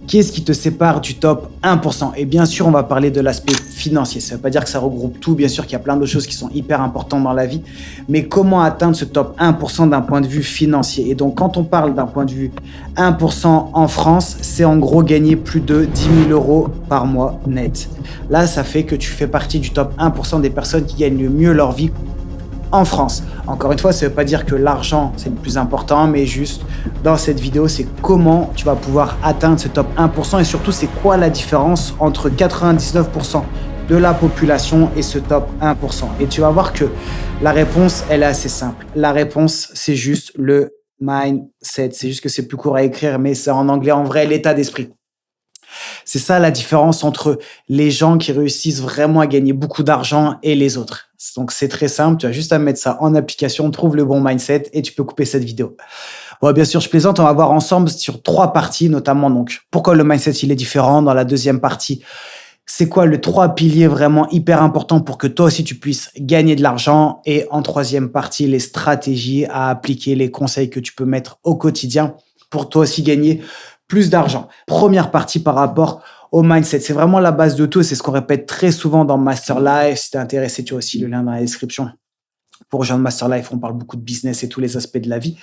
Qu'est-ce qui te sépare du top 1%? Et bien sûr, on va parler de l'aspect financier. Ça ne veut pas dire que ça regroupe tout. Bien sûr qu'il y a plein de choses qui sont hyper importantes dans la vie. Mais comment atteindre ce top 1% d'un point de vue financier? Et donc, quand on parle d'un point de vue 1% en France, c'est en gros gagner plus de 10 000 euros par mois net. Là, ça fait que tu fais partie du top 1% des personnes qui gagnent le mieux leur vie en France. Encore une fois, ça ne veut pas dire que l'argent, c'est le plus important, mais juste dans cette vidéo, c'est comment tu vas pouvoir atteindre ce top 1% et surtout, c'est quoi la différence entre 99% de la population et ce top 1%. Et tu vas voir que la réponse, elle est assez simple. La réponse, c'est juste le mindset. C'est juste que c'est plus court à écrire, mais c'est en anglais, en vrai, l'état d'esprit. C'est ça la différence entre les gens qui réussissent vraiment à gagner beaucoup d'argent et les autres. Donc, c'est très simple. Tu as juste à mettre ça en application, trouve le bon mindset et tu peux couper cette vidéo. Bon, bien sûr, je plaisante. On va voir ensemble sur 3 parties, notamment donc pourquoi le mindset il est différent. Dans la deuxième partie, c'est quoi les 3 piliers vraiment hyper importants pour que toi aussi tu puisses gagner de l'argent. Et en troisième partie, les stratégies à appliquer, les conseils que tu peux mettre au quotidien pour toi aussi gagner plus d'argent. Première partie par rapport au mindset. C'est vraiment la base de tout. C'est ce qu'on répète très souvent dans Master Life. Si tu es intéressé, tu as aussi le lien dans la description. Pour rejoindre Master Life, on parle beaucoup de business et tous les aspects de la vie.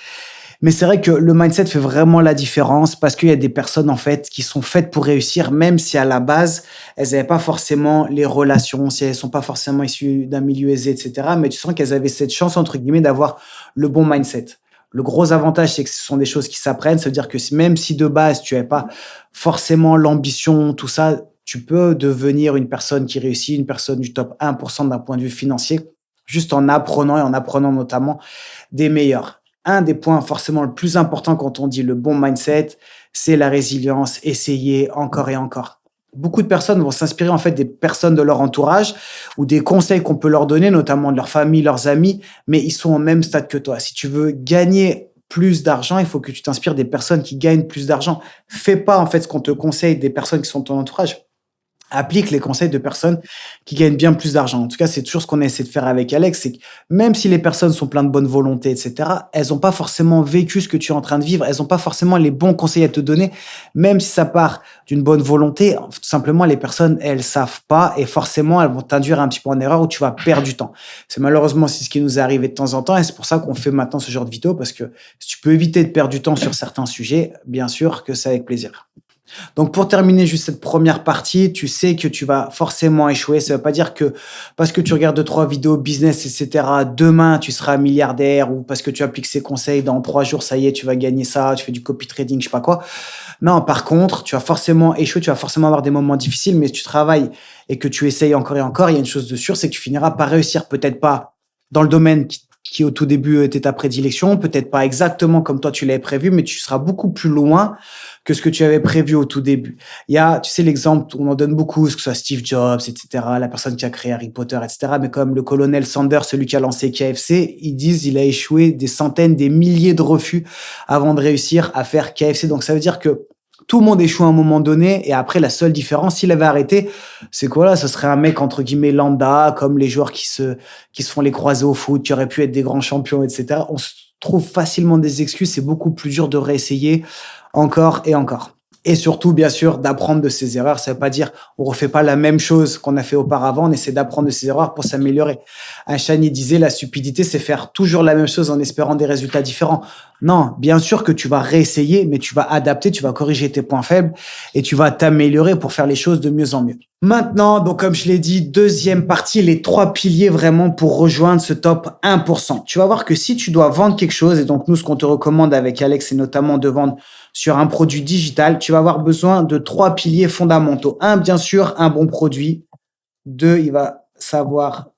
Mais c'est vrai que le mindset fait vraiment la différence parce qu'il y a des personnes, en fait, qui sont faites pour réussir, même si à la base, elles n'avaient pas forcément les relations, si elles ne sont pas forcément issues d'un milieu aisé, etc. Mais tu sens qu'elles avaient cette chance, entre guillemets, d'avoir le bon mindset. Le gros avantage, c'est que ce sont des choses qui s'apprennent. Ça veut dire que même si de base, tu n'avais pas forcément l'ambition, tout ça, tu peux devenir une personne qui réussit, une personne du top 1% d'un point de vue financier, juste en apprenant et en apprenant notamment des meilleurs. Un des points forcément le plus important quand on dit le bon mindset, c'est la résilience, essayer encore et encore. Beaucoup de personnes vont s'inspirer en fait des personnes de leur entourage ou des conseils qu'on peut leur donner, notamment de leur famille, leurs amis, mais ils sont au même stade que toi. Si tu veux gagner plus d'argent, il faut que tu t'inspires des personnes qui gagnent plus d'argent. Fais pas en fait ce qu'on te conseille des personnes qui sont de ton entourage. Applique les conseils de personnes qui gagnent bien plus d'argent. En tout cas, c'est toujours ce qu'on essaie de faire avec Alex, c'est que même si les personnes sont pleines de bonne volonté, etc., elles n'ont pas forcément vécu ce que tu es en train de vivre, elles n'ont pas forcément les bons conseils à te donner, même si ça part d'une bonne volonté. Tout simplement, les personnes, elles savent pas et forcément, elles vont t'induire un petit peu en erreur où tu vas perdre du temps. C'est malheureusement c'est ce qui nous est arrivé de temps en temps et c'est pour ça qu'on fait maintenant ce genre de vidéo parce que si tu peux éviter de perdre du temps sur certains sujets, bien sûr que c'est avec plaisir. Donc, pour terminer juste cette première partie, tu sais que tu vas forcément échouer. Ça ne veut pas dire que parce que tu regardes 2, 3 vidéos business, etc., demain, tu seras milliardaire ou parce que tu appliques ces conseils, dans 3 jours, ça y est, tu vas gagner ça, tu fais du copy trading, je sais pas quoi. Non, par contre, tu vas forcément échouer, tu vas forcément avoir des moments difficiles, mais si tu travailles et que tu essayes encore et encore, il y a une chose de sûre, c'est que tu finiras par réussir. Peut-être pas dans le domaine qui au tout début était ta prédilection, peut-être pas exactement comme toi tu l'avais prévu, mais tu seras beaucoup plus loin que ce que tu avais prévu au tout début. Il y a, tu sais, l'exemple, on en donne beaucoup, que ce soit Steve Jobs, etc., la personne qui a créé Harry Potter, etc., mais comme le colonel Sanders, celui qui a lancé KFC, ils disent il a échoué des centaines, des milliers de refus avant de réussir à faire KFC. Donc ça veut dire que tout le monde échoue à un moment donné et après la seule différence, s'il avait arrêté, c'est quoi là? Ce serait un mec entre guillemets lambda, comme les joueurs qui se font les croisés au foot, qui auraient pu être des grands champions, etc. On se trouve facilement des excuses, c'est beaucoup plus dur de réessayer encore et encore. Et surtout, bien sûr, d'apprendre de ses erreurs. Ça veut pas dire on refait pas la même chose qu'on a fait auparavant. On essaie d'apprendre de ses erreurs pour s'améliorer. Einstein il disait la stupidité, c'est faire toujours la même chose en espérant des résultats différents. Non, bien sûr que tu vas réessayer, mais tu vas adapter, tu vas corriger tes points faibles et tu vas t'améliorer pour faire les choses de mieux en mieux. Maintenant, donc comme je l'ai dit, deuxième partie, les 3 piliers vraiment pour rejoindre ce top 1%. Tu vas voir que si tu dois vendre quelque chose, et donc nous, ce qu'on te recommande avec Alex, c'est notamment de vendre sur un produit digital, tu vas avoir besoin de 3 piliers fondamentaux. Un, bien sûr, un bon produit. 2, il va savoir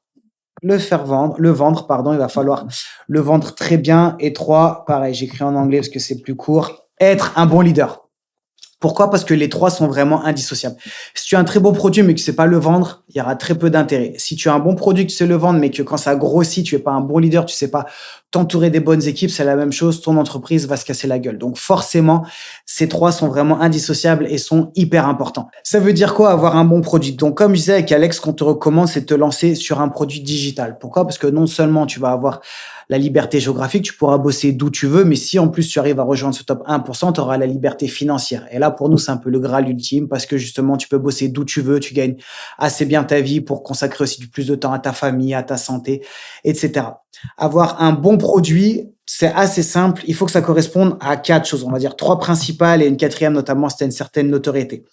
le vendre, pardon, il va falloir le vendre très bien. Et 3, pareil, j'écris en anglais parce que c'est plus court, être un bon leader. Pourquoi? Parce que les 3 sont vraiment indissociables. Si tu as un très beau produit mais que tu ne sais pas le vendre, il y aura très peu d'intérêt. Si tu as un bon produit que tu sais le vendre mais que quand ça grossit, tu n'es pas un bon leader, tu ne sais pas t'entourer des bonnes équipes, c'est la même chose, ton entreprise va se casser la gueule. Donc forcément, ces 3 sont vraiment indissociables et sont hyper importants. Ça veut dire quoi avoir un bon produit? Donc comme je disais avec Alex, ce qu'on te recommande, c'est de te lancer sur un produit digital. Pourquoi? Parce que non seulement tu vas avoir la liberté géographique, tu pourras bosser d'où tu veux, mais si en plus tu arrives à rejoindre ce top 1%, tu auras la liberté financière. Et là, pour nous, c'est un peu le Graal ultime parce que justement, tu peux bosser d'où tu veux, tu gagnes assez bien ta vie pour consacrer aussi du plus de temps à ta famille, à ta santé, etc. Avoir un bon produit, c'est assez simple. Il faut que ça corresponde à quatre choses. On va dire trois principales et une quatrième, notamment, c'était une certaine notoriété.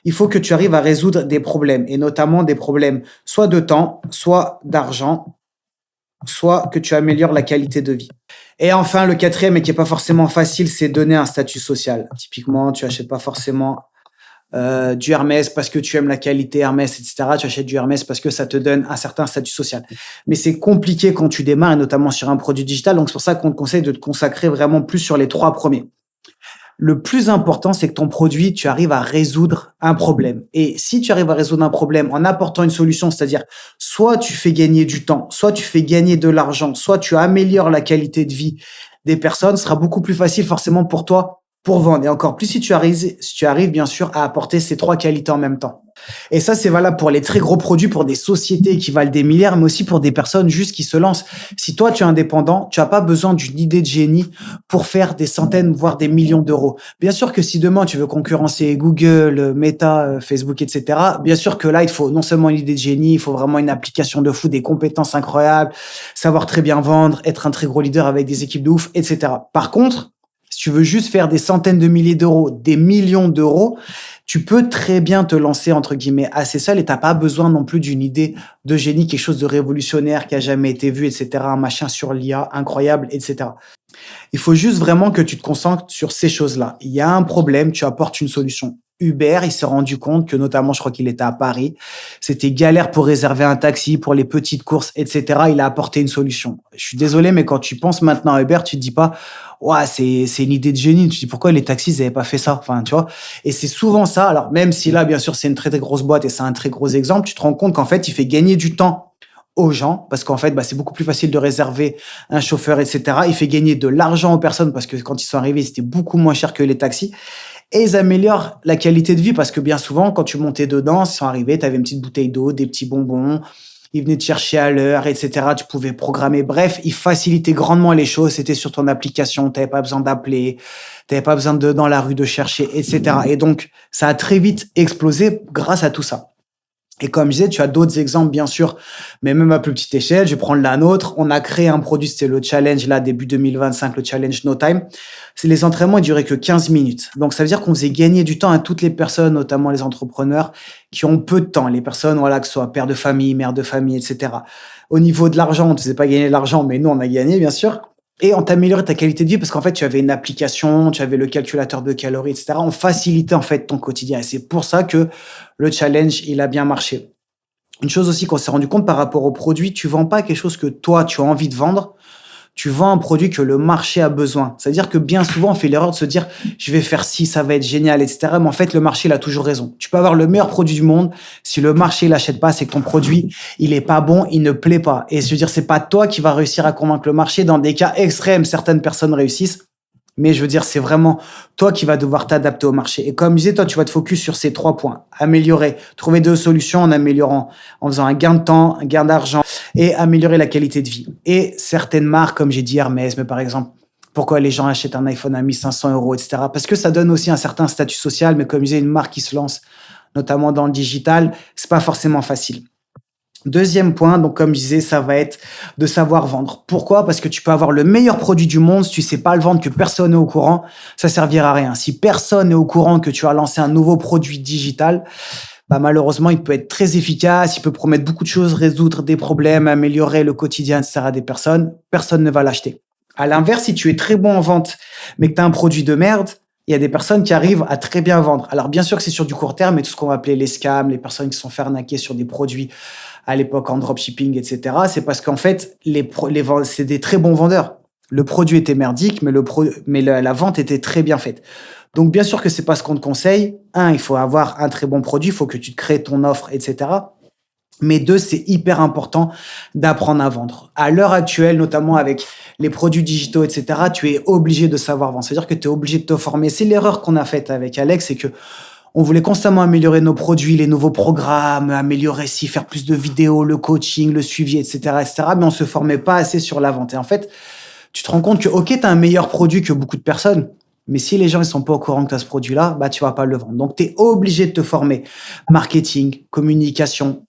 Il faut que tu arrives à résoudre des problèmes et notamment des problèmes soit de temps, soit d'argent, soit que tu améliores la qualité de vie. Et enfin, le quatrième, et qui est pas forcément facile, c'est donner un statut social. Typiquement, tu achètes pas forcément du Hermès parce que tu aimes la qualité Hermès, etc. Tu achètes du Hermès parce que ça te donne un certain statut social. Mais c'est compliqué quand tu démarres, et notamment sur un produit digital. Donc, c'est pour ça qu'on te conseille de te consacrer vraiment plus sur les trois premiers. Le plus important, c'est que ton produit, tu arrives à résoudre un problème. Et si tu arrives à résoudre un problème en apportant une solution, c'est-à-dire soit tu fais gagner du temps, soit tu fais gagner de l'argent, soit tu améliores la qualité de vie des personnes, ce sera beaucoup plus facile forcément pour toi pour vendre. Et encore plus si tu arrives bien sûr à apporter ces trois qualités en même temps. Et ça, c'est valable pour les très gros produits, pour des sociétés qui valent des milliards, mais aussi pour des personnes juste qui se lancent. Si toi, tu es indépendant, tu n'as pas besoin d'une idée de génie pour faire des centaines, voire des millions d'euros. Bien sûr que si demain, tu veux concurrencer Google, Meta, Facebook, etc., bien sûr que là, il faut non seulement une idée de génie, il faut vraiment une application de fou, des compétences incroyables, savoir très bien vendre, être un très gros leader avec des équipes de ouf, etc. Par contre, si tu veux juste faire des centaines de milliers d'euros, des millions d'euros, tu peux très bien te lancer, entre guillemets, assez seul et t'as pas besoin non plus d'une idée de génie, quelque chose de révolutionnaire qui a jamais été vu, etc., un machin sur l'IA incroyable, etc. Il faut juste vraiment que tu te concentres sur ces choses-là. Il y a un problème, tu apportes une solution. Uber, il s'est rendu compte que notamment, je crois qu'il était à Paris, c'était galère pour réserver un taxi, pour les petites courses, etc. Il a apporté une solution. Je suis désolé, mais quand tu penses maintenant à Uber, tu te dis pas, ouais, c'est une idée de génie. Tu te dis pourquoi les taxis, ils avaient pas fait ça. Enfin, tu vois. Et c'est souvent ça. Alors, même si là, bien sûr, c'est une très, très grosse boîte et c'est un très gros exemple, tu te rends compte qu'en fait, il fait gagner du temps aux gens parce qu'en fait, bah, c'est beaucoup plus facile de réserver un chauffeur, etc. Il fait gagner de l'argent aux personnes parce que quand ils sont arrivés, c'était beaucoup moins cher que les taxis. Et ils améliorent la qualité de vie parce que bien souvent, quand tu montais dedans, ils sont arrivés, tu avais une petite bouteille d'eau, des petits bonbons, ils venaient te chercher à l'heure, etc. Tu pouvais programmer. Bref, ils facilitaient grandement les choses. C'était sur ton application, tu n'avais pas besoin d'appeler, tu n'avais pas besoin de dans la rue de chercher, etc. Et donc, ça a très vite explosé grâce à tout ça. Et comme je disais, tu as d'autres exemples, bien sûr, mais même à plus petite échelle. Je vais prendre la nôtre. On a créé un produit, c'était le challenge, là, début 2025, le challenge No Time. C'est les entraînements, ils duraient que 15 minutes. Donc, ça veut dire qu'on faisait gagner du temps à toutes les personnes, notamment les entrepreneurs, qui ont peu de temps. Les personnes, voilà, que ce soit père de famille, mère de famille, etc. Au niveau de l'argent, on ne faisait pas gagner de l'argent, mais nous, on a gagné, bien sûr. Et on t'améliorait ta qualité de vie parce qu'en fait, tu avais une application, tu avais le calculateur de calories, etc. On facilitait en fait ton quotidien. Et c'est pour ça que le challenge, il a bien marché. Une chose aussi qu'on s'est rendu compte par rapport au produit, tu vends pas quelque chose que toi, tu as envie de vendre. Tu vends un produit que le marché a besoin. C'est-à-dire que bien souvent, on fait l'erreur de se dire, je vais faire ci, ça va être génial, etc. Mais en fait, le marché, il a toujours raison. Tu peux avoir le meilleur produit du monde. Si le marché, il l'achète pas, c'est que ton produit, il est pas bon, il ne plaît pas. Et je veux dire, c'est pas toi qui vas réussir à convaincre le marché. Dans des cas extrêmes, certaines personnes réussissent. Mais je veux dire, c'est vraiment toi qui vas devoir t'adapter au marché. Et comme je disais, toi, tu vas te focus sur ces trois points. Améliorer, trouver deux solutions en améliorant, en faisant un gain de temps, un gain d'argent et améliorer la qualité de vie. Et certaines marques, comme j'ai dit Hermès, mais par exemple, pourquoi les gens achètent un iPhone à 1500 euros, etc. Parce que ça donne aussi un certain statut social, mais comme je disais, une marque qui se lance, notamment dans le digital, c'est pas forcément facile. Deuxième point, donc comme je disais, ça va être de savoir vendre. Pourquoi? Parce que tu peux avoir le meilleur produit du monde, si tu sais pas le vendre, que personne n'est au courant, ça servira à rien. Si personne n'est au courant que tu as lancé un nouveau produit digital, bah malheureusement, il peut être très efficace, il peut promettre beaucoup de choses, résoudre des problèmes, améliorer le quotidien, etc. des personnes. Personne ne va l'acheter. À l'inverse, si tu es très bon en vente, mais que tu as un produit de merde, il y a des personnes qui arrivent à très bien vendre. Alors bien sûr que c'est sur du court terme, mais tout ce qu'on va appeler les scams, les personnes qui se sont fait arnaquer sur des produits à l'époque en dropshipping, etc. C'est parce qu'en fait, c'est des très bons vendeurs. Le produit était merdique, mais la vente était très bien faite. Donc, bien sûr que c'est pas ce qu'on te conseille. Un, il faut avoir un très bon produit, il faut que tu te crées ton offre, etc. Mais deux, c'est hyper important d'apprendre à vendre. À l'heure actuelle, notamment avec les produits digitaux, etc., tu es obligé de savoir vendre. C'est-à-dire que tu es obligé de te former. C'est l'erreur qu'on a faite avec Alex, c'est que On voulait constamment améliorer nos produits, les nouveaux programmes, améliorer ci, faire plus de vidéos, le coaching, le suivi, etc., etc. Mais on se formait pas assez sur la vente. Et en fait, tu te rends compte que, ok, tu as un meilleur produit que beaucoup de personnes, mais si les gens ils sont pas au courant que tu as ce produit-là, bah, tu vas pas le vendre. Donc, tu es obligé de te former. Marketing, communication,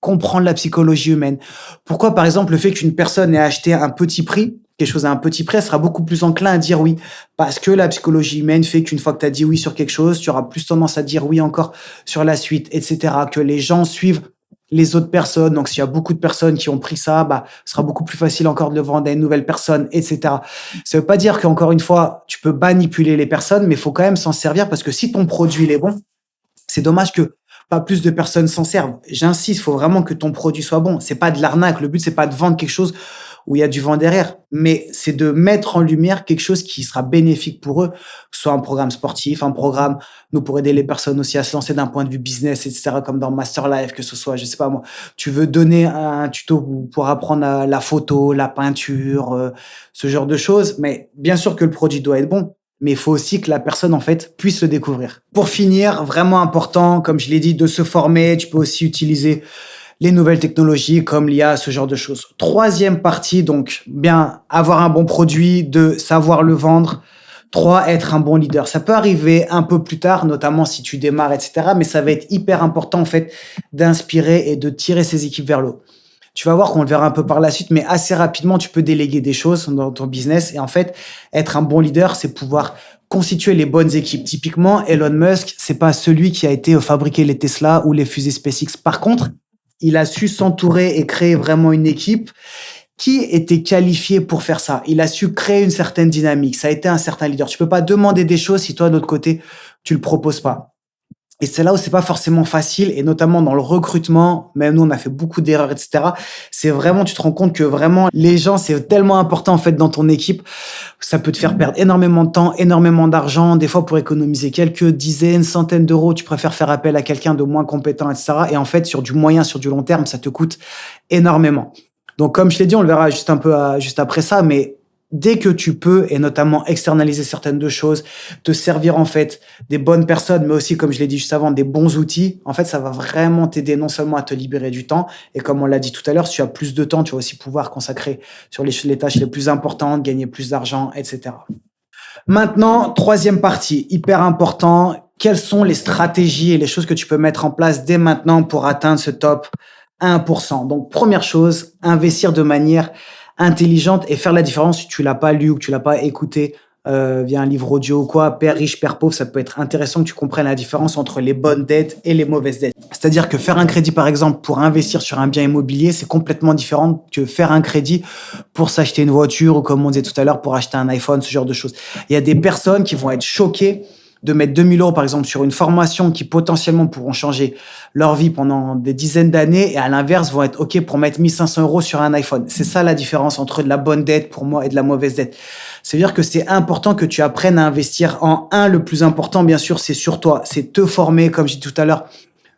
comprendre la psychologie humaine. Pourquoi, par exemple, le fait qu'une personne ait acheté un petit prix, quelque chose à un petit prix, elle sera beaucoup plus enclin à dire oui. Parce que la psychologie humaine fait qu'une fois que tu as dit oui sur quelque chose, tu auras plus tendance à dire oui encore sur la suite, etc. Que les gens suivent les autres personnes. Donc, s'il y a beaucoup de personnes qui ont pris ça, bah, ce sera beaucoup plus facile encore de le vendre à une nouvelle personne, etc. Ça veut pas dire qu'encore une fois, tu peux manipuler les personnes, mais il faut quand même s'en servir parce que si ton produit il est bon, c'est dommage que pas plus de personnes s'en servent. J'insiste, il faut vraiment que ton produit soit bon. C'est pas de l'arnaque. Le but, c'est pas de vendre quelque chose où il y a du vent derrière, mais c'est de mettre en lumière quelque chose qui sera bénéfique pour eux, que ce soit un programme sportif, un programme, nous, pour aider les personnes aussi à se lancer d'un point de vue business, etc., comme dans Master Life, que ce soit, je sais pas moi, tu veux donner un tuto pour apprendre la photo, la peinture, ce genre de choses, mais bien sûr que le produit doit être bon, mais il faut aussi que la personne, en fait, puisse le découvrir. Pour finir, vraiment important, comme je l'ai dit, de se former. Tu peux aussi utiliser les nouvelles technologies comme l'IA, ce genre de choses. Troisième partie, donc, bien avoir un bon produit, de savoir le vendre. Trois, être un bon leader. Ça peut arriver un peu plus tard, notamment si tu démarres, etc. Mais ça va être hyper important, en fait, d'inspirer et de tirer ses équipes vers le haut. Tu vas voir qu'on le verra un peu par la suite, mais assez rapidement, tu peux déléguer des choses dans ton business. Et en fait, être un bon leader, c'est pouvoir constituer les bonnes équipes. Typiquement, Elon Musk, c'est pas celui qui a été fabriquer les Tesla ou les fusées SpaceX. Par contre, il a su s'entourer et créer vraiment une équipe qui était qualifiée pour faire ça. Il a su créer une certaine dynamique. Ça a été un certain leader. Tu peux pas demander des choses si toi, de l'autre côté, tu le proposes pas. Et c'est là où c'est pas forcément facile, et notamment dans le recrutement, même nous, on a fait beaucoup d'erreurs, etc. C'est vraiment, tu te rends compte que vraiment, les gens, c'est tellement important, en fait, dans ton équipe. Ça peut te faire perdre énormément de temps, énormément d'argent. Des fois, pour économiser quelques dizaines, centaines d'euros, tu préfères faire appel à quelqu'un de moins compétent, etc. Et en fait, sur du moyen, sur du long terme, ça te coûte énormément. Donc, comme je l'ai dit, on le verra juste un peu juste après ça, mais dès que tu peux, et notamment externaliser certaines de choses, te servir en fait des bonnes personnes, mais aussi, comme je l'ai dit juste avant, des bons outils, en fait, ça va vraiment t'aider non seulement à te libérer du temps, et comme on l'a dit tout à l'heure, si tu as plus de temps, tu vas aussi pouvoir consacrer sur les tâches les plus importantes, gagner plus d'argent, etc. Maintenant, troisième partie, hyper important, quelles sont les stratégies et les choses que tu peux mettre en place dès maintenant pour atteindre ce top 1%? Donc, première chose, investir de manière intelligente et faire la différence si tu l'as pas lu ou que tu l'as pas écouté via un livre audio ou quoi. Père riche, père pauvre, ça peut être intéressant que tu comprennes la différence entre les bonnes dettes et les mauvaises dettes. C'est-à-dire que faire un crédit, par exemple, pour investir sur un bien immobilier, c'est complètement différent que faire un crédit pour s'acheter une voiture ou, comme on disait tout à l'heure, pour acheter un iPhone, ce genre de choses. Il y a des personnes qui vont être choquées de mettre 2000 euros, par exemple, sur une formation qui potentiellement pourront changer leur vie pendant des dizaines d'années, et à l'inverse, vont être OK pour mettre 1500 euros sur un iPhone. C'est ça la différence entre de la bonne dette pour moi et de la mauvaise dette. C'est-à-dire que c'est important que tu apprennes à investir en un. Le plus important, bien sûr, c'est sur toi. C'est te former, comme j'ai dit tout à l'heure,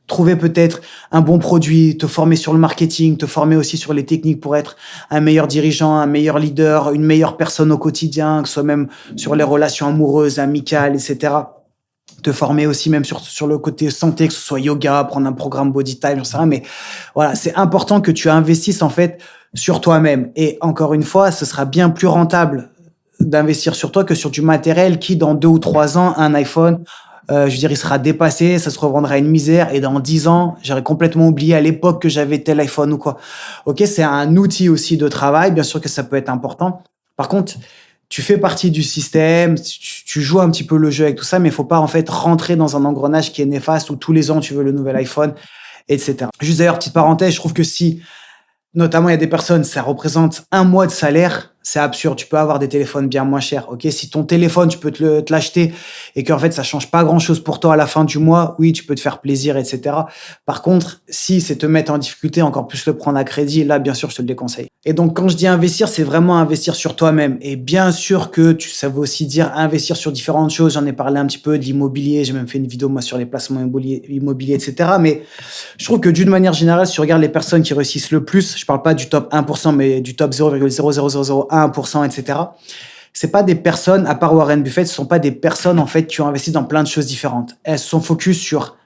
trouver peut-être un bon produit, te former sur le marketing, te former aussi sur les techniques pour être un meilleur dirigeant, un meilleur leader, une meilleure personne au quotidien, que ce soit même sur les relations amoureuses, amicales, etc. Te former aussi même sur le côté santé, que ce soit yoga, prendre un programme body time, j'en sais rien, mais voilà, c'est important que tu investisses en fait sur toi-même. Et encore une fois, ce sera bien plus rentable d'investir sur toi que sur du matériel qui, dans 2 ou 3 ans, un iPhone, je veux dire, il sera dépassé, ça se revendra à une misère, et dans 10 ans, j'aurais complètement oublié à l'époque que j'avais tel iPhone ou quoi. Ok, c'est un outil aussi de travail, bien sûr que ça peut être important. Par contre, tu fais partie du système, tu joues un petit peu le jeu avec tout ça, mais il faut pas en fait rentrer dans un engrenage qui est néfaste où tous les ans tu veux le nouvel iPhone, etc. Juste d'ailleurs, petite parenthèse, je trouve que si, notamment, il y a des personnes, ça représente un mois de salaire, c'est absurde. Tu peux avoir des téléphones bien moins chers. Ok, si ton téléphone, tu peux te l'acheter et qu'en fait, ça change pas grand-chose pour toi à la fin du mois, oui, tu peux te faire plaisir, etc. Par contre, si c'est te mettre en difficulté, encore plus le prendre à crédit, là, bien sûr, je te le déconseille. Et donc, quand je dis investir, c'est vraiment investir sur toi-même. Et bien sûr que ça veut aussi dire investir sur différentes choses. J'en ai parlé un petit peu de l'immobilier. J'ai même fait une vidéo, moi, sur les placements immobiliers, etc. Mais je trouve que d'une manière générale, si tu regardes les personnes qui réussissent le plus, je parle pas du top 1%, mais du top 0,00001%, etc., c'est pas des personnes, à part Warren Buffett, ce sont pas des personnes en fait qui ont investi dans plein de choses différentes. Elles se sont focus sur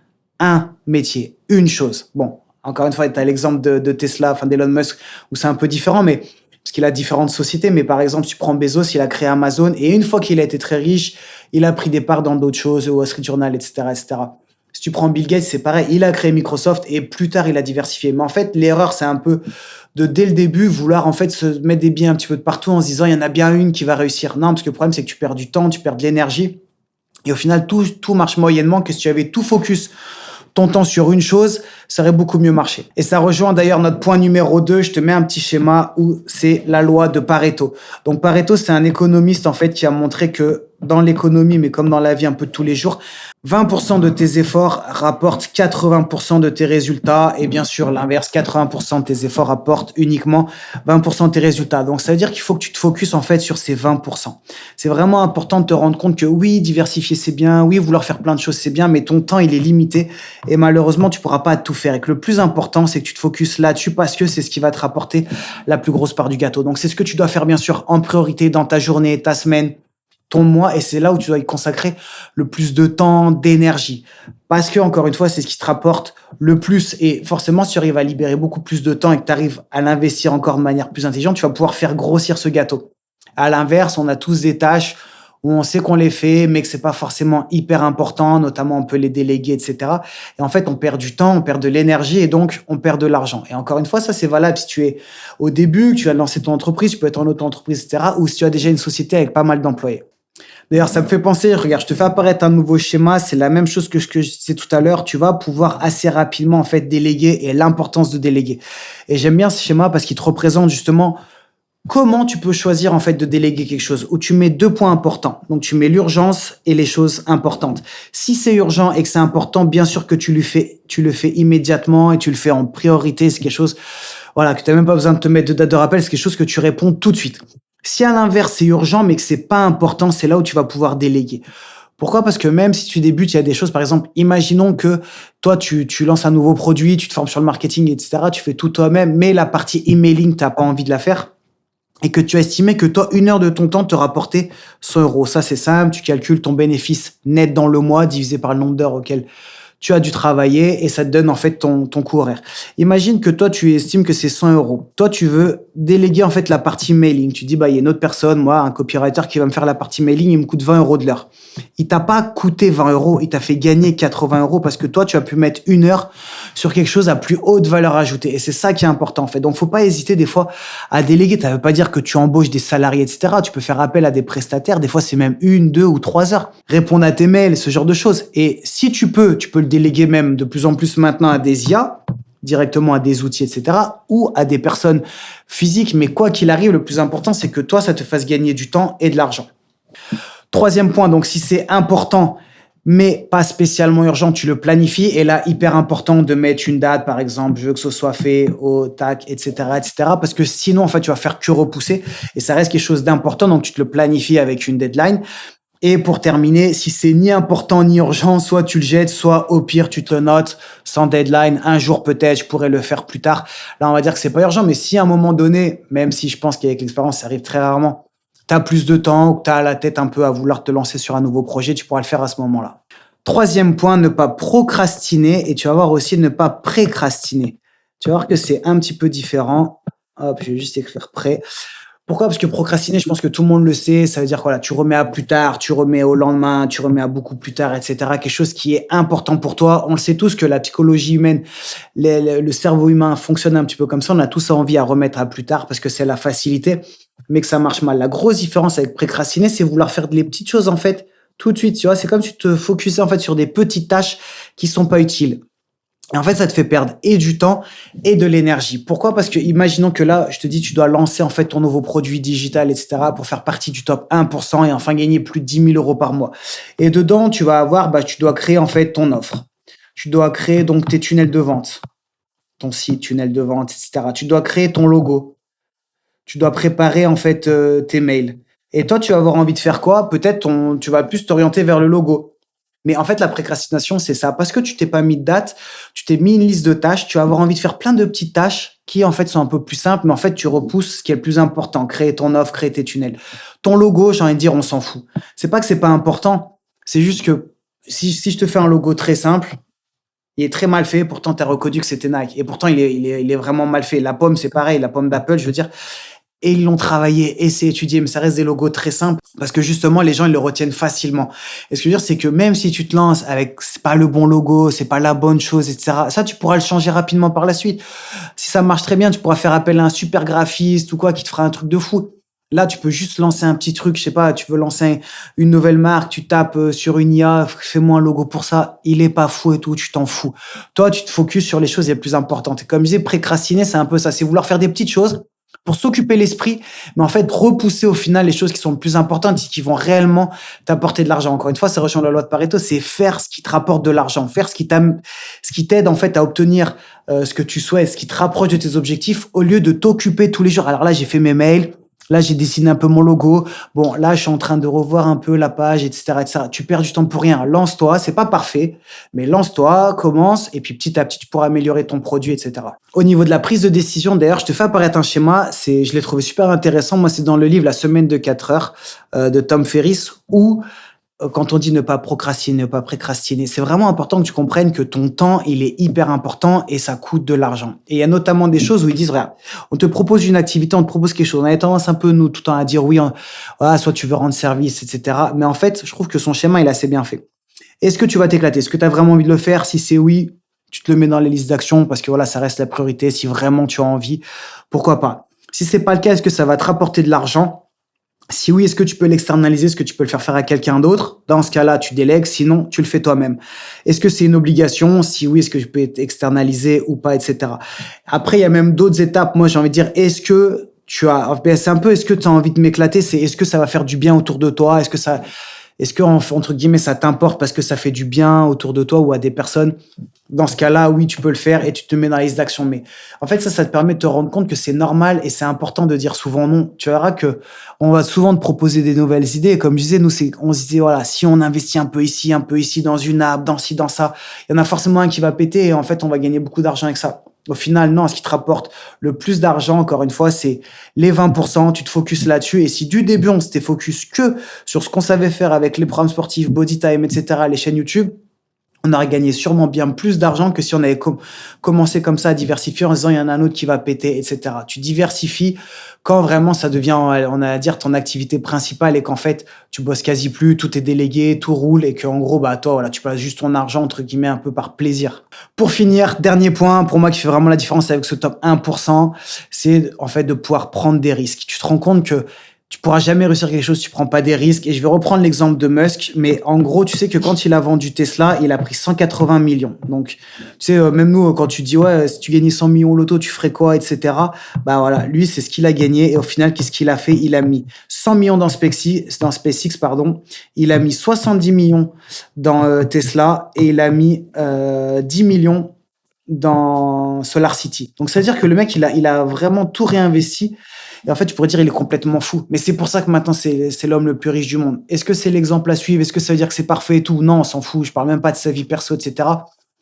un métier, une chose. Bon, encore une fois, tu as l'exemple de Tesla, enfin d'Elon Musk, où c'est un peu différent, mais parce qu'il a différentes sociétés. Mais par exemple, tu prends Bezos, il a créé Amazon, et une fois qu'il a été très riche, il a pris des parts dans d'autres choses, Wall Street Journal, etc., etc. Si tu prends Bill Gates, c'est pareil, il a créé Microsoft et plus tard, il a diversifié. Mais en fait, l'erreur, c'est un peu de dès le début vouloir en fait se mettre des billes un petit peu de partout en se disant il y en a bien une qui va réussir. Non, parce que le problème, c'est que tu perds du temps, tu perds de l'énergie. Et au final, tout marche moyennement que si tu avais tout focus ton temps sur une chose, ça aurait beaucoup mieux marché. Et ça rejoint d'ailleurs notre point numéro 2. Je te mets un petit schéma où c'est la loi de Pareto. Donc Pareto, c'est un économiste en fait qui a montré que dans l'économie, mais comme dans la vie un peu de tous les jours, 20% de tes efforts rapportent 80% de tes résultats. Et bien sûr, l'inverse, 80% de tes efforts rapportent uniquement 20% de tes résultats. Donc, ça veut dire qu'il faut que tu te focuses en fait sur ces 20%. C'est vraiment important de te rendre compte que oui, diversifier c'est bien, oui, vouloir faire plein de choses c'est bien, mais ton temps il est limité et malheureusement tu pourras pas tout faire. Et que le plus important, c'est que tu te focuses là-dessus parce que c'est ce qui va te rapporter la plus grosse part du gâteau. Donc, c'est ce que tu dois faire bien sûr en priorité dans ta journée, ta semaine, ton mois, et c'est là où tu dois y consacrer le plus de temps, d'énergie. Parce que, encore une fois, c'est ce qui te rapporte le plus. Et forcément, si tu arrives à libérer beaucoup plus de temps et que tu arrives à l'investir encore de manière plus intelligente, tu vas pouvoir faire grossir ce gâteau. À l'inverse, on a tous des tâches où on sait qu'on les fait, mais que c'est pas forcément hyper important, notamment on peut les déléguer, etc. Et en fait, on perd du temps, on perd de l'énergie et donc on perd de l'argent. Et encore une fois, ça c'est valable si tu es au début, que tu vas lancer ton entreprise, tu peux être en auto-entreprise, etc. Ou si tu as déjà une société avec pas mal d'employés. D'ailleurs, ça me fait penser, regarde, je te fais apparaître un nouveau schéma, c'est la même chose que ce que je disais tout à l'heure, tu vas pouvoir assez rapidement en fait déléguer et l'importance de déléguer. Et j'aime bien ce schéma parce qu'il te représente justement comment tu peux choisir en fait de déléguer quelque chose où tu mets deux points importants. Donc tu mets l'urgence et les choses importantes. Si c'est urgent et que c'est important, bien sûr que tu le fais immédiatement et tu le fais en priorité, c'est quelque chose voilà, que tu n'as même pas besoin de te mettre de date de rappel, c'est quelque chose que tu réponds tout de suite. Si à l'inverse, c'est urgent, mais que c'est pas important, c'est là où tu vas pouvoir déléguer. Pourquoi? Parce que même si tu débutes, il y a des choses, par exemple, imaginons que toi, tu lances un nouveau produit, tu te formes sur le marketing, etc., tu fais tout toi-même, mais la partie emailing, tu n'as pas envie de la faire et que tu as estimé que toi, 1 heure de ton temps te rapportait 100 euros. Ça, c'est simple, tu calcules ton bénéfice net dans le mois divisé par le nombre d'heures auxquelles tu as dû travailler et ça te donne en fait ton coût horaire. Imagine que toi, tu estimes que c'est 100 euros. Toi, tu veux déléguer en fait la partie mailing. Tu dis, bah, il y a une autre personne, moi, un copywriter qui va me faire la partie mailing, il me coûte 20 euros de l'heure. Il t'a pas coûté 20 euros, il t'a fait gagner 80 euros parce que toi, tu as pu mettre 1 heure sur quelque chose à plus haute valeur ajoutée. Et c'est ça qui est important en fait. Donc, faut pas hésiter des fois à déléguer. Ça veut pas dire que tu embauches des salariés, etc. Tu peux faire appel à des prestataires. Des fois, c'est même 1, 2 ou 3 heures. Répondre à tes mails, ce genre de choses. Et si tu peux le déléguer même de plus en plus maintenant à des IA, directement à des outils, etc., ou à des personnes physiques. Mais quoi qu'il arrive, le plus important, c'est que toi, ça te fasse gagner du temps et de l'argent. Troisième point, donc si c'est important, mais pas spécialement urgent, tu le planifies. Et là, hyper important de mettre une date, par exemple, je veux que ce soit fait au tac, etc., etc., parce que sinon, en fait, tu vas faire que repousser et ça reste quelque chose d'important. Donc, tu te le planifies avec une deadline. Et pour terminer, si c'est ni important ni urgent, soit tu le jettes, soit au pire, tu te le notes sans deadline. Un jour peut-être, je pourrais le faire plus tard. Là, on va dire que c'est pas urgent, mais si à un moment donné, même si je pense qu'avec l'expérience, ça arrive très rarement, tu as plus de temps ou que tu as la tête un peu à vouloir te lancer sur un nouveau projet, tu pourras le faire à ce moment-là. Troisième point, ne pas procrastiner et tu vas voir aussi ne pas précrastiner. Tu vas voir que c'est un petit peu différent. Hop, je vais juste écrire prêt. Pourquoi? Parce que procrastiner, je pense que tout le monde le sait. Ça veut dire que voilà, tu remets à plus tard, tu remets au lendemain, tu remets à beaucoup plus tard, etc. Quelque chose qui est important pour toi. On le sait tous que la psychologie humaine, le cerveau humain fonctionne un petit peu comme ça. On a tous envie à remettre à plus tard parce que c'est la facilité, mais que ça marche mal. La grosse différence avec précrastiner, c'est vouloir faire des petites choses en fait tout de suite. Tu vois, c'est comme si tu te focusais en fait sur des petites tâches qui sont pas utiles. Et en fait, ça te fait perdre et du temps et de l'énergie. Pourquoi? Parce que imaginons que là, je te dis, tu dois lancer en fait ton nouveau produit digital, etc., pour faire partie du top 1% et enfin gagner plus de 10 000 euros par mois. Et dedans, tu vas avoir, bah, tu dois créer en fait ton offre. Tu dois créer donc tes tunnels de vente, ton site, tunnel de vente, etc. Tu dois créer ton logo. Tu dois préparer en fait tes mails. Et toi, tu vas avoir envie de faire quoi? Peut-être tu vas plus t'orienter vers le logo. Mais en fait, la précrastination, c'est ça. Parce que tu t'es pas mis de date, tu t'es mis une liste de tâches, tu vas avoir envie de faire plein de petites tâches qui en fait sont un peu plus simples, mais en fait tu repousses ce qui est le plus important, créer ton offre, créer tes tunnels. Ton logo, j'ai envie de dire, on s'en fout. C'est pas que c'est pas important, c'est juste que si je te fais un logo très simple, il est très mal fait, pourtant tu as reconnu que c'était Nike. Et pourtant il est vraiment mal fait. La pomme, c'est pareil, la pomme d'Apple, je veux dire, et ils l'ont travaillé et c'est étudié, mais ça reste des logos très simples parce que justement les gens ils le retiennent facilement. Et ce que je veux dire, c'est que même si tu te lances avec c'est pas le bon logo, c'est pas la bonne chose, etc. Ça tu pourras le changer rapidement par la suite. Si ça marche très bien, tu pourras faire appel à un super graphiste ou quoi qui te fera un truc de fou. Là, tu peux juste lancer un petit truc, je sais pas, tu veux lancer une nouvelle marque, tu tapes sur une IA, fais-moi un logo pour ça, il est pas fou et tout, tu t'en fous. Toi, tu te focuses sur les choses les plus importantes. Et comme je disais, précrastiner, c'est un peu ça, c'est vouloir faire des petites choses pour s'occuper l'esprit, mais en fait repousser au final les choses qui sont les plus importantes et qui vont réellement t'apporter de l'argent. Encore une fois, ça rejoint la loi de Pareto, c'est faire ce qui te rapporte de l'argent, faire ce qui t'aide en fait à obtenir ce que tu souhaites, ce qui te rapproche de tes objectifs, au lieu de t'occuper tous les jours. Alors là, j'ai fait mes mails. Là, j'ai dessiné un peu mon logo. Bon, là, je suis en train de revoir un peu la page, etc., etc. Tu perds du temps pour rien. Lance-toi. C'est pas parfait, mais lance-toi, commence, et puis petit à petit, tu pourras améliorer ton produit, etc. Au niveau de la prise de décision, d'ailleurs, je te fais apparaître un schéma. Je l'ai trouvé super intéressant. Moi, c'est dans le livre La semaine de 4 heures de Tom Ferriss, où quand on dit ne pas procrastiner, ne pas précrastiner, c'est vraiment important que tu comprennes que ton temps, il est hyper important et ça coûte de l'argent. Et il y a notamment des choses où ils disent, regarde, on te propose une activité, on te propose quelque chose. On a tendance un peu, nous, tout le temps à dire oui, soit tu veux rendre service, etc. Mais en fait, je trouve que son schéma, il est assez bien fait. Est-ce que tu vas t'éclater? Est-ce que tu as vraiment envie de le faire? Si c'est oui, tu te le mets dans les listes d'actions parce que voilà, ça reste la priorité. Si vraiment tu as envie, pourquoi pas? Si c'est pas le cas, est-ce que ça va te rapporter de l'argent? Si oui, est-ce que tu peux l'externaliser? Est-ce que tu peux le faire à quelqu'un d'autre? Dans ce cas-là, tu délègues. Sinon, tu le fais toi-même. Est-ce que c'est une obligation? Si oui, est-ce que tu peux être externalisé ou pas, etc. Après, il y a même d'autres étapes. Moi, j'ai envie de dire, est-ce que tu as, c'est un peu, est-ce que tu as envie de m'éclater? C'est, est-ce que ça va faire du bien autour de toi? Est-ce que, entre guillemets, ça t'importe parce que ça fait du bien autour de toi ou à des personnes? Dans ce cas-là, oui, tu peux le faire et tu te mets dans la liste d'actions. Mais en fait, ça te permet de te rendre compte que c'est normal et c'est important de dire souvent non. Tu verras que on va souvent te proposer des nouvelles idées. Et comme je disais, nous, on se disait, voilà, si on investit un peu ici, dans une app, dans ci, dans ça, il y en a forcément un qui va péter et en fait, on va gagner beaucoup d'argent avec ça. Au final, non, ce qui te rapporte le plus d'argent, encore une fois, c'est les 20%. Tu te focuses là-dessus. Et si du début, on s'était focus que sur ce qu'on savait faire avec les programmes sportifs, Body Time, etc., les chaînes YouTube, on aurait gagné sûrement bien plus d'argent que si on avait commencé comme ça à diversifier en disant il y en a un autre qui va péter, etc. Tu diversifies quand vraiment ça devient, on a à dire, ton activité principale et qu'en fait, tu bosses quasi plus, tout est délégué, tout roule et qu'en gros, bah, toi, voilà, tu passes juste ton argent, entre guillemets, un peu par plaisir. Pour finir, dernier point, pour moi, qui fait vraiment la différence avec ce top 1%, c'est, en fait, de pouvoir prendre des risques. Tu te rends compte que tu pourras jamais réussir quelque chose si tu prends pas des risques. Et je vais reprendre l'exemple de Musk, mais en gros, tu sais que quand il a vendu Tesla, il a pris 180 millions. Donc, tu sais, même nous, quand tu dis, ouais, si tu gagnais 100 millions au loto, tu ferais quoi, etc. Bah voilà, lui, c'est ce qu'il a gagné. Et au final, qu'est-ce qu'il a fait? Il a mis 100 millions dans SpaceX, pardon. Il a mis 70 millions dans Tesla et il a mis 10 millions dans Solar City. Donc, ça veut dire que le mec, il a vraiment tout réinvesti. Et en fait, tu pourrais dire il est complètement fou. Mais c'est pour ça que maintenant, c'est l'homme le plus riche du monde. Est-ce que c'est l'exemple à suivre? Est-ce que ça veut dire que c'est parfait et tout? Non, on s'en fout. Je parle même pas de sa vie perso, etc.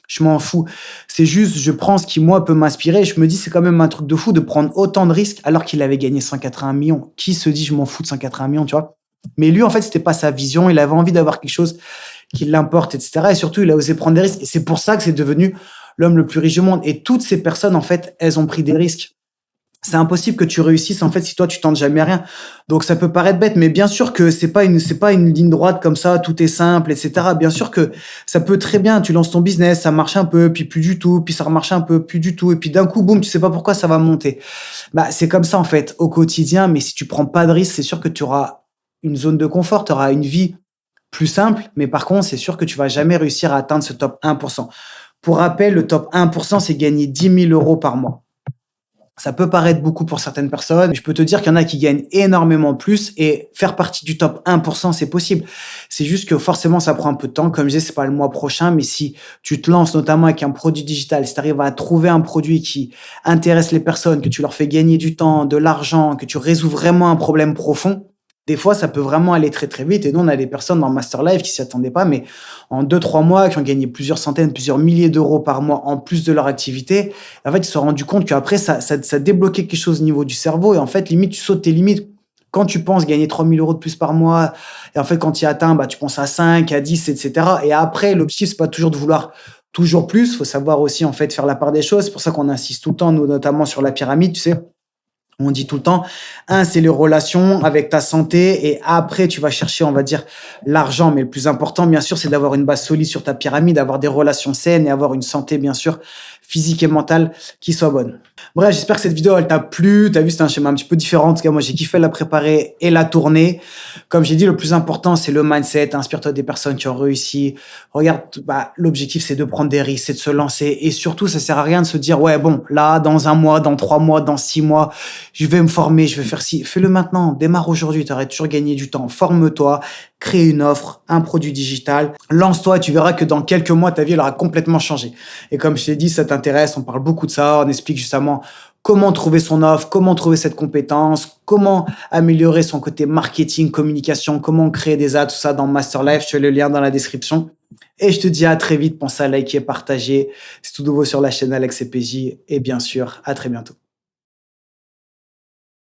Je m'en fous. C'est juste, je prends ce qui, moi, peut m'inspirer. Je me dis, c'est quand même un truc de fou de prendre autant de risques alors qu'il avait gagné 180 millions. Qui se dit, je m'en fous de 180 millions, tu vois? Mais lui, en fait, c'était pas sa vision. Il avait envie d'avoir quelque chose qui l'importe, etc. Et surtout, il a osé prendre des risques. Et c'est pour ça que c'est devenu l'homme le plus riche du monde. Et toutes ces personnes, en fait, elles ont pris des risques. C'est impossible que tu réussisses en fait si toi tu tentes jamais rien. Donc ça peut paraître bête, mais bien sûr que c'est pas une ligne droite comme ça, tout est simple, etc. Bien sûr que ça peut très bien. Tu lances ton business, ça marche un peu, puis plus du tout, puis ça remarche un peu, plus du tout, et puis d'un coup boum, tu sais pas pourquoi ça va monter. Bah c'est comme ça en fait au quotidien. Mais si tu prends pas de risque, c'est sûr que tu auras une zone de confort, tu auras une vie plus simple. Mais par contre, c'est sûr que tu vas jamais réussir à atteindre ce top 1%. Pour rappel, le top 1%, c'est gagner 10 000 euros par mois. Ça peut paraître beaucoup pour certaines personnes, mais je peux te dire qu'il y en a qui gagnent énormément plus et faire partie du top 1%, c'est possible. C'est juste que forcément, ça prend un peu de temps. Comme je disais, c'est pas le mois prochain, mais si tu te lances notamment avec un produit digital, si tu arrives à trouver un produit qui intéresse les personnes, que tu leur fais gagner du temps, de l'argent, que tu résous vraiment un problème profond, Des fois, ça peut vraiment aller très, très vite et nous, on a des personnes dans Master Life qui s'y attendaient pas, mais en 2, 3 mois, qui ont gagné plusieurs centaines, plusieurs milliers d'euros par mois en plus de leur activité. En fait, ils se sont rendus compte qu'après, ça débloquait quelque chose au niveau du cerveau et en fait, limite, tu sautes tes limites. Quand tu penses gagner 3 000 € de plus par mois et en fait, quand tu y atteins, bah, tu penses à 5, à 10, et cetera. Et après, l'objectif, c'est pas toujours de vouloir toujours plus. Faut savoir aussi, en fait, faire la part des choses. C'est pour ça qu'on insiste tout le temps, nous, notamment sur la pyramide, tu sais. On dit tout le temps, un, c'est les relations avec ta santé et après, tu vas chercher, on va dire, l'argent. Mais le plus important, bien sûr, c'est d'avoir une base solide sur ta pyramide, avoir des relations saines et avoir une santé, bien sûr, physique et mentale qui soit bonne. Bref, j'espère que cette vidéo, elle t'a plu. T'as vu, c'est un schéma un petit peu différent. En tout cas, moi, j'ai kiffé la préparer et la tourner. Comme j'ai dit, le plus important, c'est le mindset. Inspire-toi des personnes qui ont réussi. Regarde, bah, l'objectif, c'est de prendre des risques, c'est de se lancer. Et surtout, ça sert à rien de se dire, ouais, bon, là, dans 1 mois, dans 3 mois, dans 6 mois, je vais me former, je vais faire ci. Fais-le maintenant, démarre aujourd'hui, tu aurais toujours gagné du temps. Forme-toi, crée une offre, un produit digital, lance-toi et tu verras que dans quelques mois, ta vie elle aura complètement changé. Et comme je t'ai dit, ça t'intéresse, on parle beaucoup de ça, on explique justement comment trouver son offre, comment trouver cette compétence, comment améliorer son côté marketing, communication, comment créer des ads, tout ça dans Master Life. Tu as le lien dans la description. Et je te dis à très vite, pense à liker, partager. C'est tout nouveau sur la chaîne Alex CPJ et bien sûr, à très bientôt.